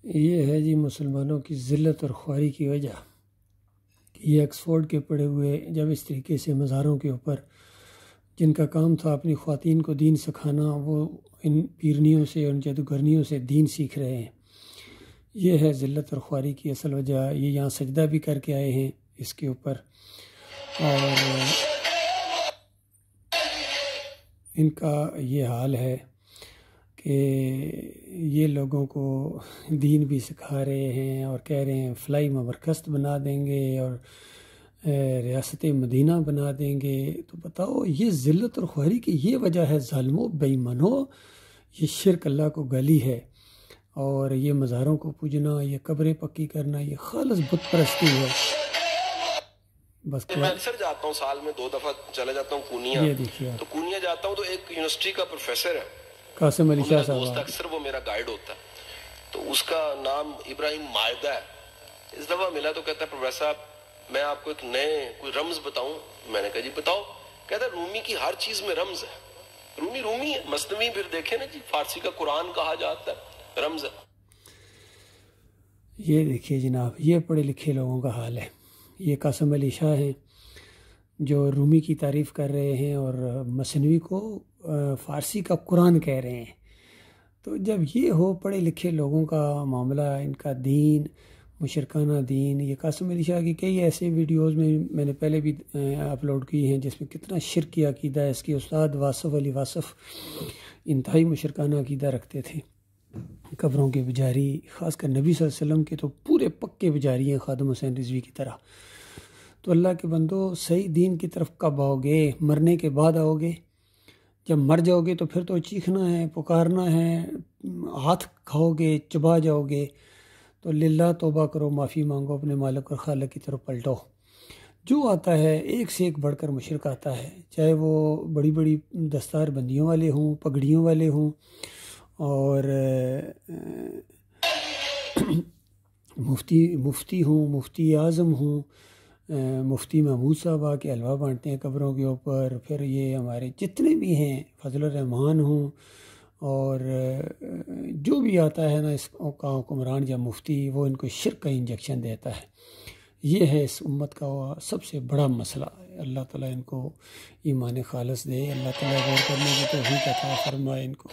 یہ ہے جی مسلمانوں کی ذلت اور خواری کی وجہ کہ یہ آکسفورڈ کے پڑھے ہوئے جب اس طریقے سے مزاروں کے اوپر جن کا کام تھا اپنی خواتین کو دین سکھانا، وہ ان پیرنیوں سے اور ان جادوگرنیوں سے دین سیکھ رہے ہیں۔ یہ ہے ذلت اور خواری کی اصل وجہ۔ یہ یہاں سجدہ بھی کر کے آئے ہیں اس کے اوپر، اور ان کا یہ حال ہے کہ یہ لوگوں کو دین بھی سکھا رہے ہیں اور کہہ رہے ہیں فلائی مبرکست بنا دیں گے اور ریاست مدینہ بنا دیں گے۔ تو بتاؤ یہ ذلت اور خواری کی یہ وجہ ہے ظالموں، بے ایمانوں، یہ شرک اللہ کو گالی ہے، اور یہ مزاروں کو پوجنا، یہ قبریں پکی کرنا، یہ خالص بت پرستی ہے۔ بس میں اکثر جاتا ہوں، سال میں 2 دفعہ چلے جاتا ہوں پونیا۔ یہ دیکھیے تو پونیا جاتا ہوں تو ایک یونیورسٹی کا پروفیسر ہے قاسم علی شاہ صاحب، اکثر وہ میرا گائیڈ ہوتا ہے، تو اس کا نام ابراہیم مائدہ ہے۔ اس دفعہ ملا تو کہتا ہے پروفیسر صاحب میں آپ کو ایک نئے کوئی رمز بتاؤں۔ میں نے کہا جی بتاؤ۔ کہتا ہے رومی کی ہر چیز میں رمز ہے، رومی ہے، مثنوی پھر دیکھیں نا جی، فارسی کا قرآن کہا جاتا ہے، رمز ہے۔ یہ دیکھیے جناب، یہ پڑھے لکھے لوگوں کا حال ہے۔ یہ قاسم علی شاہ ہیں جو رومی کی تعریف کر رہے ہیں اور مثنوی کو فارسی کا قرآن کہہ رہے ہیں۔ تو جب یہ ہو پڑھے لکھے لوگوں کا معاملہ، ان کا دین مشرکانہ دین، یہ قاسم علی شاہ کی کئی ایسے ویڈیوز میں نے پہلے بھی اپلوڈ کی ہیں جس میں کتنا شرک کی عقیدہ ہے۔ اس کے استاد واصف علی واصف انتہائی مشرکانہ عقیدہ رکھتے تھے، قبروں کے پجاری، خاص کر نبی صلی اللہ علیہ وسلم کے تو پورے پکے پجاری ہیں خادم حسین رضوی کی طرح۔ تو اللہ کے بندو، صحیح دین کی طرف کب آؤ گے؟ مرنے کے بعد آؤ گے؟ جب مر جاؤ گے تو پھر تو چیخنا ہے، پکارنا ہے، ہاتھ کھاؤ گے، چبا جاؤ گے۔ تو للہ توبہ کرو، معافی مانگو، اپنے مالک اور خالق کی طرف پلٹو۔ جو آتا ہے ایک سے ایک بڑھ کر مشرک آتا ہے، چاہے وہ بڑی بڑی دستار بندیوں والے ہوں، پگڑیوں والے ہوں، اور مفتی ہوں، مفتی اعظم ہوں، مفتی محمود صاحب آ کے حلوہ بانٹتے ہیں قبروں کے اوپر، پھر یہ ہمارے جتنے بھی ہیں فضل الرحمان ہوں، اور جو بھی آتا ہے نا اس کا حکمران یا مفتی، وہ ان کو شرک کا انجیکشن دیتا ہے۔ یہ ہے اس امت کا سب سے بڑا مسئلہ۔ اللہ تعالیٰ ان کو ایمان خالص دے، اللہ تعالیٰ غور کرنے کی توفیق عطا فرمائے ان کو۔